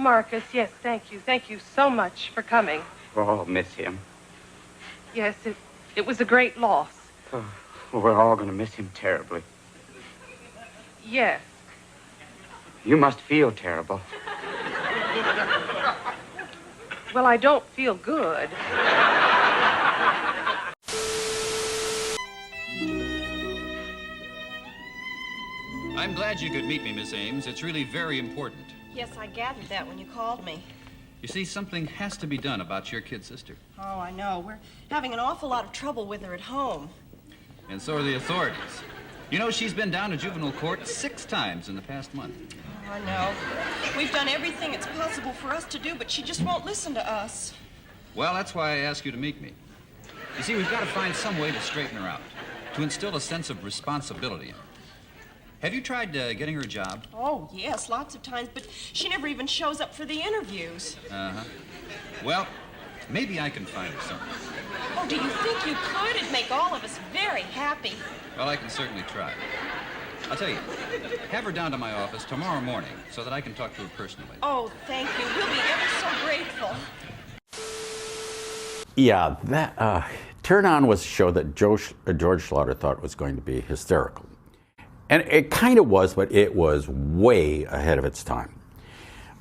Marcus, yes, thank you. Thank you so much for coming. We'll all miss him. Yes, it was a great loss. Oh, we're all going to miss him terribly. Yes. You must feel terrible. Well, I don't feel good. I'm glad you could meet me, Miss Ames. It's really very important. Yes, I gathered that when you called me. You see, something has to be done about your kid sister. Oh, I know. We're having an awful lot of trouble with her at home. And so are the authorities. You know, she's been down to juvenile court 6 times in the past month. Oh, I know. We've done everything it's possible for us to do, but she just won't listen to us. Well, that's why I asked you to meet me. You see, we've got to find some way to straighten her out, to instill a sense of responsibility in her. Have you tried getting her a job? Oh, yes, lots of times, but she never even shows up for the interviews. Uh-huh. Well, maybe I can find her something. Oh, do you think you could? It'd make all of us very happy. Well, I can certainly try. I'll tell you, have her down to my office tomorrow morning so that I can talk to her personally. Oh, thank you. We'll be ever so grateful. Yeah, that Turn On was a show that George Schlatter thought was going to be hysterical. And it kind of was, but it was way ahead of its time.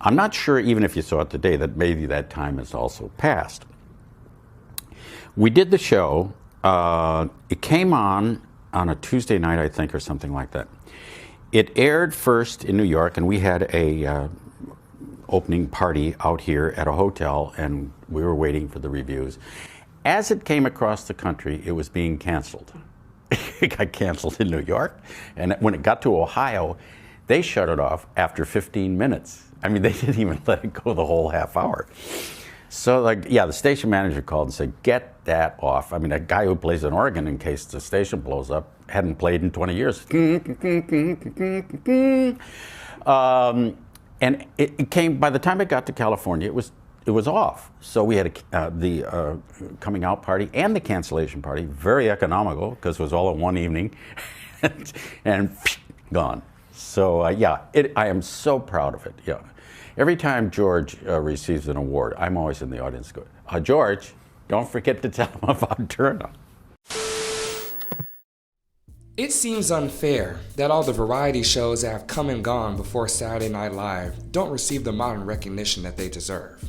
I'm not sure, even if you saw it today, that maybe that time has also passed. We did the show. It came on a Tuesday night, I think, or something like that. It aired first in New York, and we had a opening party out here at a hotel, and we were waiting for the reviews. As it came across the country, it was being canceled. It got canceled in New York, and when it got to Ohio, they shut it off after 15 minutes. I mean, they didn't even let it go the whole half hour. So, the station manager called and said, "Get that off." I mean, a guy who plays an organ in case the station blows up hadn't played in 20 years. And it came, by the time it got to California, it was off. So we had the coming out party and the cancellation party, very economical because it was all in one evening, and gone. So I am so proud of it. Yeah, every time George receives an award, I'm always in the audience going, "George, don't forget to tell him about Turn On." It seems unfair that all the variety shows that have come and gone before Saturday Night Live don't receive the modern recognition that they deserve.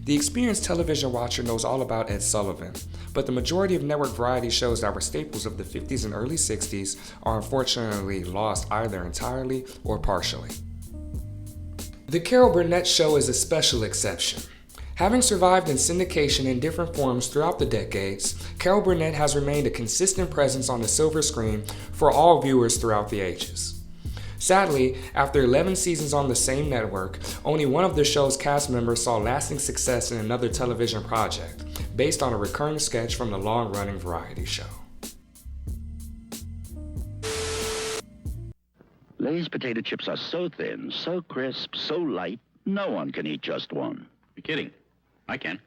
The experienced television watcher knows all about Ed Sullivan, but the majority of network variety shows that were staples of the 50s and early 60s are unfortunately lost either entirely or partially. The Carol Burnett Show is a special exception. Having survived in syndication in different forms throughout the decades, Carol Burnett has remained a consistent presence on the silver screen for all viewers throughout the ages. Sadly, after 11 seasons on the same network, only one of the show's cast members saw lasting success in another television project, based on a recurring sketch from the long-running variety show. Lay's potato chips are so thin, so crisp, so light, no one can eat just one. You're kidding. I can.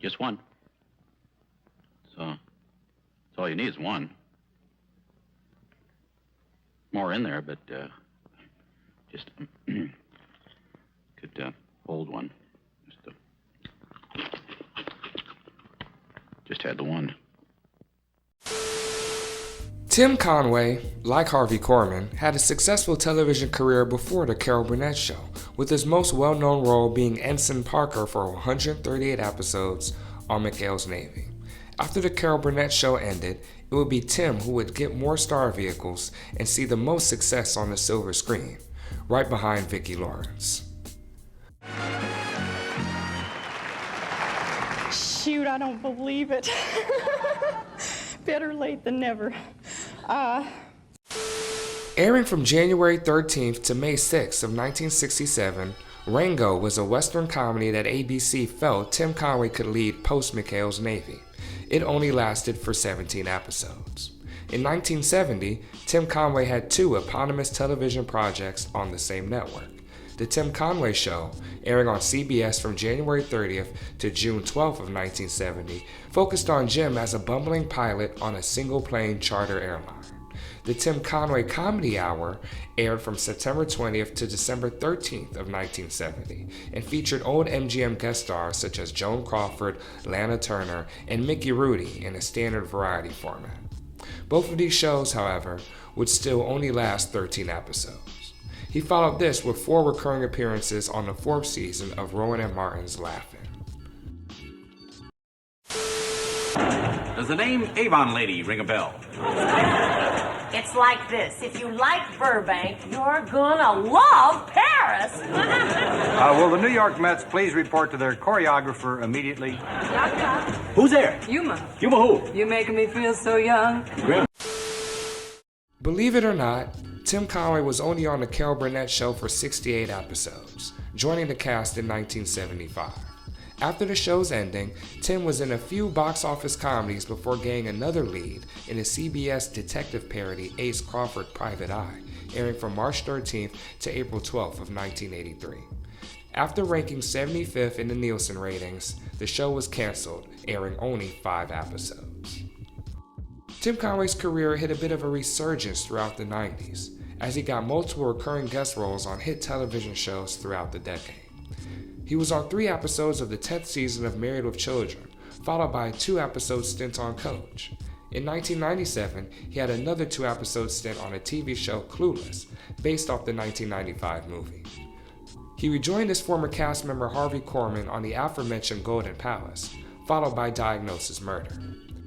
Just one. So, that's all you need is one. More in there, but just could hold one. Just had the one. Tim Conway, like Harvey Korman, had a successful television career before the Carol Burnett Show, with his most well-known role being Ensign Parker for 138 episodes on McHale's Navy. After the Carol Burnett Show ended, it would be Tim who would get more star vehicles and see the most success on the silver screen, right behind Vicki Lawrence. Shoot, I don't believe it. Better late than never. Airing from January 13th to May 6th of 1967, Rango was a Western comedy that ABC felt Tim Conway could lead post-McHale's Navy. It only lasted for 17 episodes. In 1970, Tim Conway had 2 eponymous television projects on the same network. The Tim Conway Show, airing on CBS from January 30th to June 12th of 1970, focused on Jim as a bumbling pilot on a single-plane charter airline. The Tim Conway Comedy Hour aired from September 20th to December 13th of 1970 and featured old MGM guest stars such as Joan Crawford, Lana Turner, and Mickey Rooney in a standard variety format. Both of these shows, however, would still only last 13 episodes. He followed this with 4 recurring appearances on the 4th season of Rowan and Martin's Laugh-In. Does the name Avon Lady ring a bell? It's like this. If you like Burbank, you're gonna love Paris. Will the New York Mets please report to their choreographer immediately? Who's there? Yuma. Yuma who? You making me feel so young. Believe it or not, Tim Conway was only on the Carol Burnett Show for 68 episodes, joining the cast in 1975. After the show's ending, Tim was in a few box office comedies before getting another lead in the CBS detective parody Ace Crawford Private Eye, airing from March 13th to April 12th of 1983. After ranking 75th in the Nielsen ratings, the show was canceled, airing only 5 episodes. Tim Conway's career hit a bit of a resurgence throughout the 90s, as he got multiple recurring guest roles on hit television shows throughout the decade. He was on 3 episodes of the 10th season of Married with Children, followed by a 2-episode stint on Coach. In 1997, he had another 2-episode stint on a TV show Clueless, based off the 1995 movie. He rejoined his former cast member Harvey Korman on the aforementioned Golden Palace, followed by Diagnosis Murder.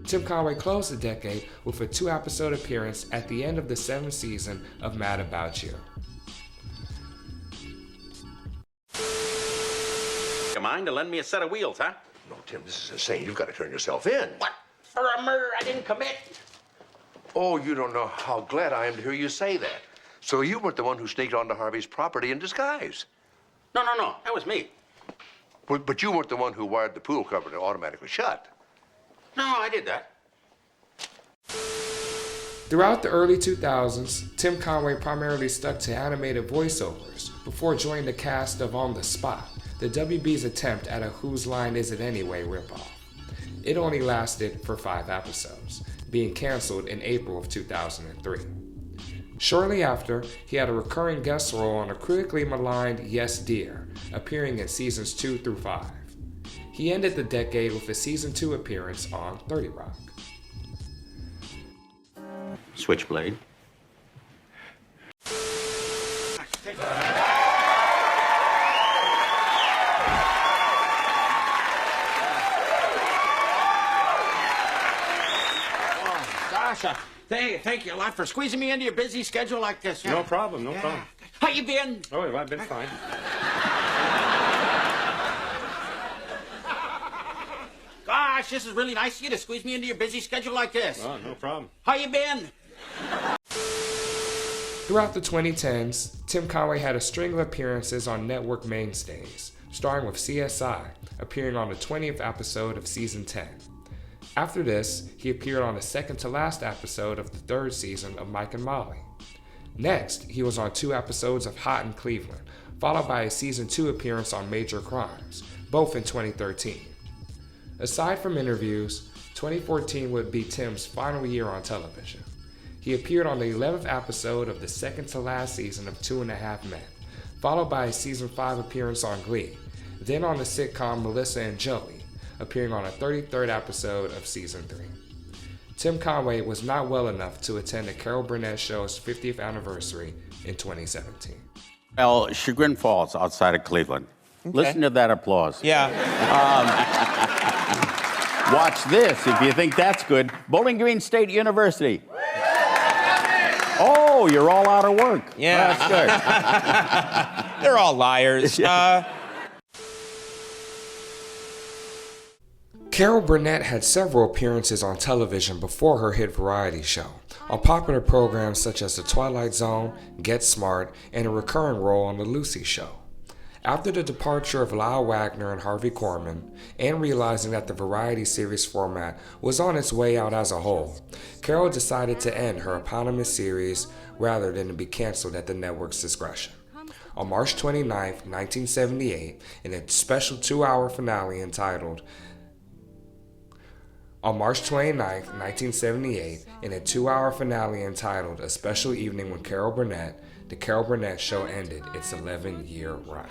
Tim Conway closed the decade with a 2-episode appearance at the end of the 7th season of Mad About You. Mind to lend me a set of wheels, huh? No, Tim, this is insane. You've got to turn yourself in. What? For a murder I didn't commit? Oh, you don't know how glad I am to hear you say that. So you weren't the one who sneaked onto Harvey's property in disguise? No, that was me. But you weren't the one who wired the pool cover to automatically shut? No, I did that. Throughout the early 2000s, Tim Conway primarily stuck to animated voiceovers before joining the cast of On the Spot, the WB's attempt at a Whose Line Is It Anyway ripoff. It only lasted for 5 episodes, being canceled in April of 2003. Shortly after, he had a recurring guest role on a critically maligned Yes Dear, appearing in seasons 2 through 5. He ended the decade with a season 2 appearance on 30 Rock. Switchblade. Thank you a lot for squeezing me into your busy schedule like this. No problem, no problem. How you been? Oh, I've been fine. Gosh, this is really nice of you to squeeze me into your busy schedule like this. Oh, no problem. How you been? Throughout the 2010s, Tim Conway had a string of appearances on network mainstays, starring with CSI, appearing on the 20th episode of season 10. After this, he appeared on the second to last episode of the 3rd season of Mike and Molly. Next, he was on 2 episodes of Hot in Cleveland, followed by a season 2 appearance on Major Crimes, both in 2013. Aside from interviews, 2014 would be Tim's final year on television. He appeared on the 11th episode of the second to last season of 2.5 Men, followed by a season 5 appearance on Glee, then on the sitcom Melissa and Joey, appearing on a 33rd episode of season 3. Tim Conway was not well enough to attend the Carol Burnett Show's 50th anniversary in 2017. Well, Chagrin Falls outside of Cleveland. Okay. Listen to that applause. Yeah. Watch this if you think that's good. Bowling Green State University. Oh, you're all out of work. Yeah. That's good. They're all liars. Carol Burnett had several appearances on television before her hit variety show, on popular programs such as The Twilight Zone, Get Smart, and a recurring role on The Lucy Show. After the departure of Lyle Wagner and Harvey Korman, and realizing that the variety series format was on its way out as a whole, Carol decided to end her eponymous series rather than to be canceled at the network's discretion. On March 29, 1978, in a special 2-hour finale entitled On March 29, 1978, in a 2-hour finale entitled A Special Evening with Carol Burnett, the Carol Burnett Show ended its 11-year run.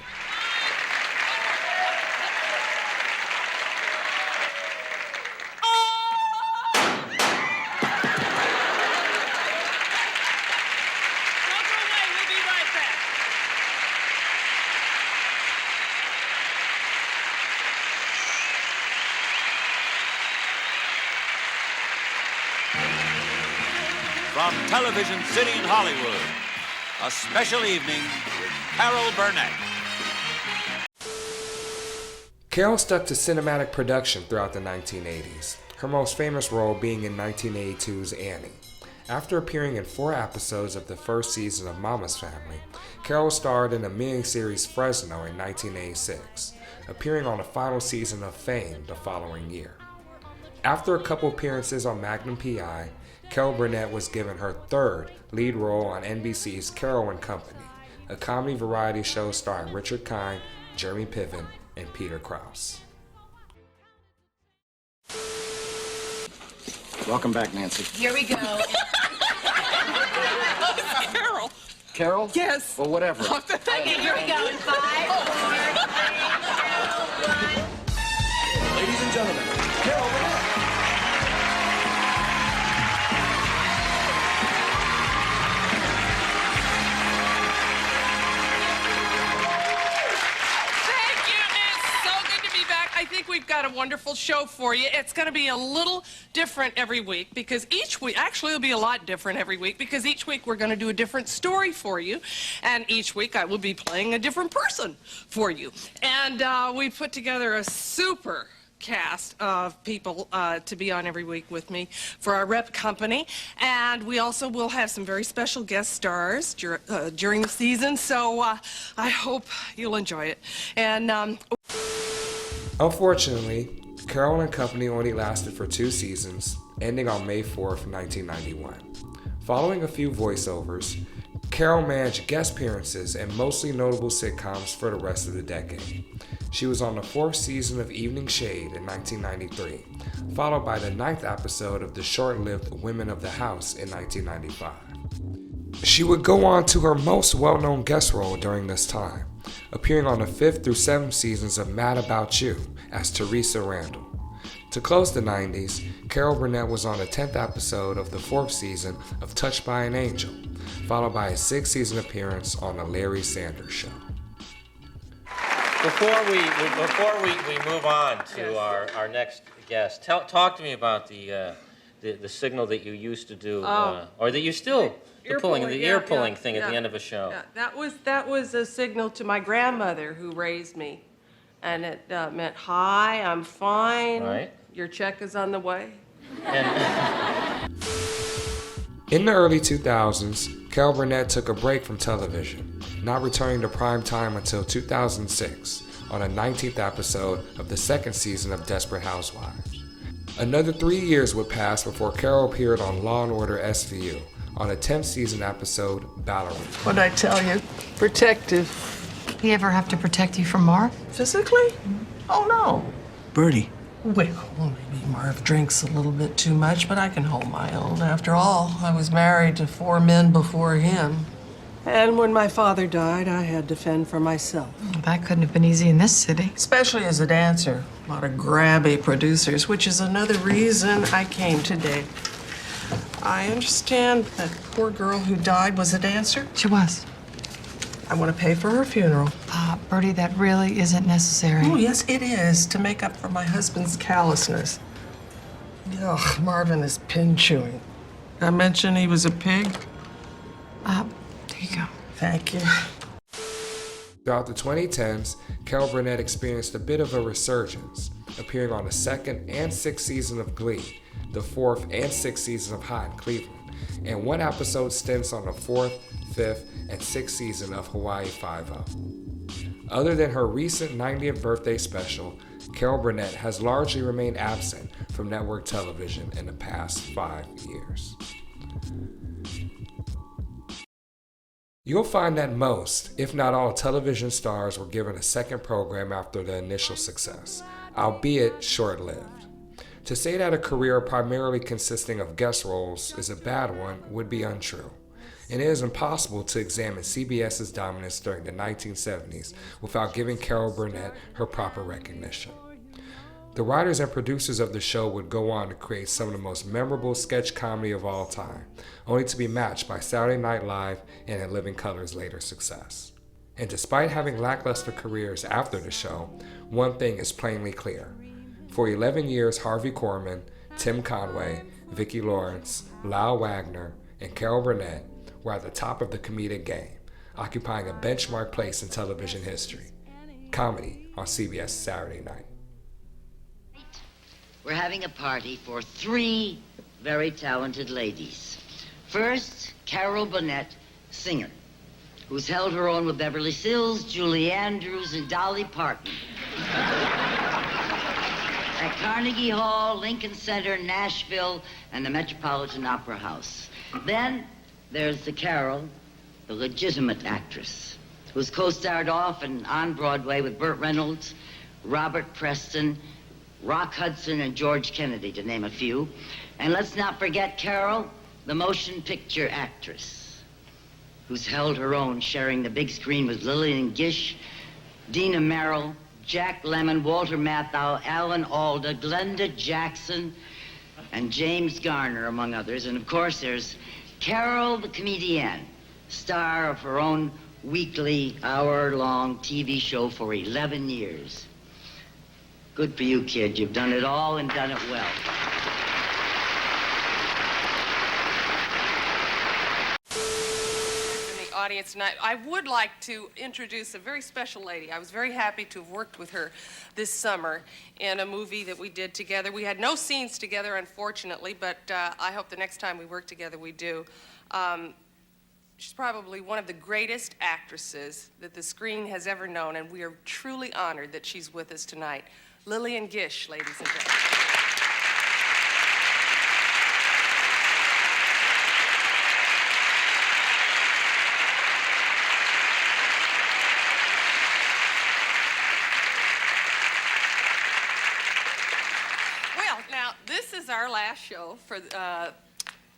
From Television City in Hollywood, a special evening with Carol Burnett. Carol stuck to cinematic production throughout the 1980s, her most famous role being in 1982's Annie. After appearing in 4 episodes of the first season of Mama's Family, Carol starred in the miniseries Fresno in 1986, appearing on the final season of Fame the following year. After a couple appearances on Magnum P.I., Carol Burnett was given her 3rd lead role on NBC's Carol and Company, a comedy variety show starring Richard Kind, Jeremy Piven, and Peter Krause. Welcome back, Nancy. Here we go. Carol. Carol? Yes. Well, whatever. Okay, here we go. In 5, 4, 3, 2, 1. Ladies and gentlemen, Carol Burnett. I think we've got a wonderful show for you. It's going to be a little different every week because each week, actually it'll be a lot different every week because each week we're going to do a different story for you. And each week I will be playing a different person for you. And we put together a super cast of people to be on every week with me for our rep company. And we also will have some very special guest stars during the season. So I hope you'll enjoy it. And unfortunately, Carol and Company only lasted for 2 seasons, ending on May 4th, 1991. Following a few voiceovers, Carol managed guest appearances in mostly notable sitcoms for the rest of the decade. She was on the 4th season of Evening Shade in 1993, followed by the 9th episode of the short-lived Women of the House in 1995. She would go on to her most well-known guest role during this time, appearing on the 5th through 7th seasons of Mad About You as Teresa Randall. To close the 90s, Carol Burnett was on the 10th episode of the 4th season of Touched by an Angel, followed by a 6th season appearance on The Larry Sanders Show. Before we move on to our next guest, talk to me about the signal that you used to do, or that you still... The ear pulling thing at the end of a show. Yeah, that was a signal to my grandmother who raised me, and it meant, "Hi, I'm fine. Right. Your check is on the way." In the early 2000s, Carol Burnett took a break from television, not returning to prime time until 2006 on a 19th episode of the 2nd season of Desperate Housewives. Another 3 years would pass before Carol appeared on Law & Order SVU, on a 10th season episode, Ballerina. What'd I tell you? Protective. He ever have to protect you from Marv? Physically? Oh, no. Birdie. Well, maybe Marv drinks a little bit too much, but I can hold my own. After all, I was married to 4 men before him. And when my father died, I had to fend for myself. Well, that couldn't have been easy in this city. Especially as a dancer. A lot of grabby producers, which is another reason I came today. I understand that poor girl who died was a dancer. She was. I want to pay for her funeral. Bertie, that really isn't necessary. Oh, yes, it is, to make up for my husband's callousness. Ugh, Marvin is pin chewing. I mentioned he was a pig? There you go. Thank you. Throughout the 2010s, Carol Burnett experienced a bit of a resurgence, appearing on the 2nd and 6th season of Glee, the 4th and 6th season of Hot in Cleveland, and 1 episode stints on the 4th, 5th, and 6th season of Hawaii Five-0. Other than her recent 90th birthday special, Carol Burnett has largely remained absent from network television in the past 5 years. You'll find that most, if not all, television stars were given a second program after their initial success, albeit short-lived. To say that a career primarily consisting of guest roles is a bad one would be untrue, and it is impossible to examine CBS's dominance during the 1970s without giving Carol Burnett her proper recognition. The writers and producers of the show would go on to create some of the most memorable sketch comedy of all time, only to be matched by Saturday Night Live and In Living Color's later success. And despite having lackluster careers after the show, one thing is plainly clear. For 11 years, Harvey Korman, Tim Conway, Vicki Lawrence, Lyle Wagner, and Carol Burnett were at the top of the comedic game, occupying a benchmark place in television history. Comedy on CBS Saturday night. We're having a party for 3 very talented ladies. First, Carol Burnett, singer, who's held her own with Beverly Sills, Julie Andrews, and Dolly Parton. At Carnegie Hall, Lincoln Center, Nashville, and the Metropolitan Opera House. Then there's the Carol, the legitimate actress, who's co-starred off and on Broadway with Burt Reynolds, Robert Preston, Rock Hudson, and George Kennedy, to name a few. And let's not forget Carol, the motion picture actress, who's held her own, sharing the big screen with Lillian Gish, Dina Merrill, Jack Lemmon, Walter Matthau, Alan Alda, Glenda Jackson, and James Garner, among others. And of course, there's Carol the comedienne, star of her own weekly, hour-long TV show for 11 years. Good for you, kid. You've done it all and done it well. Audience tonight. I would like to introduce a very special lady. I was very happy to have worked with her this summer in a movie that we did together. We had no scenes together, unfortunately, but I hope the next time we work together we do. She's probably one of the greatest actresses that the screen has ever known, and we are truly honored that she's with us tonight. Lillian Gish, ladies and gentlemen. This is our last show for,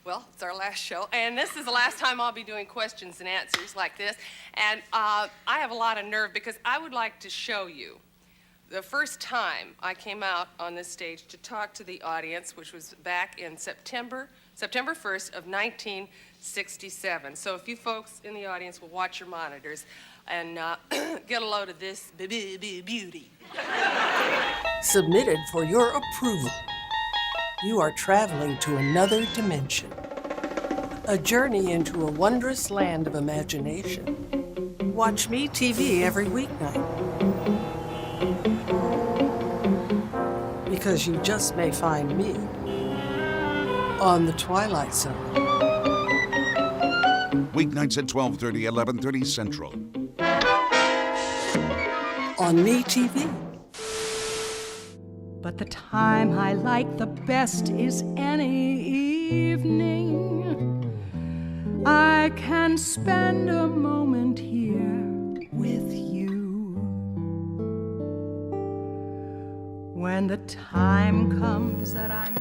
well, it's our last show, and this is the last time I'll be doing questions and answers like this, and I have a lot of nerve because I would like to show you the first time I came out on this stage to talk to the audience, which was back in September 1st of 1967. So if you folks in the audience will watch your monitors and get a load of this beauty. Submitted for your approval. You are traveling to another dimension. A journey into a wondrous land of imagination. Watch Me TV every weeknight. Because you just may find me on The Twilight Zone. Weeknights at 12:30, 11:30 Central. On Me TV. But the time I like the best is any evening. I can spend a moment here with you. When the time comes that I'm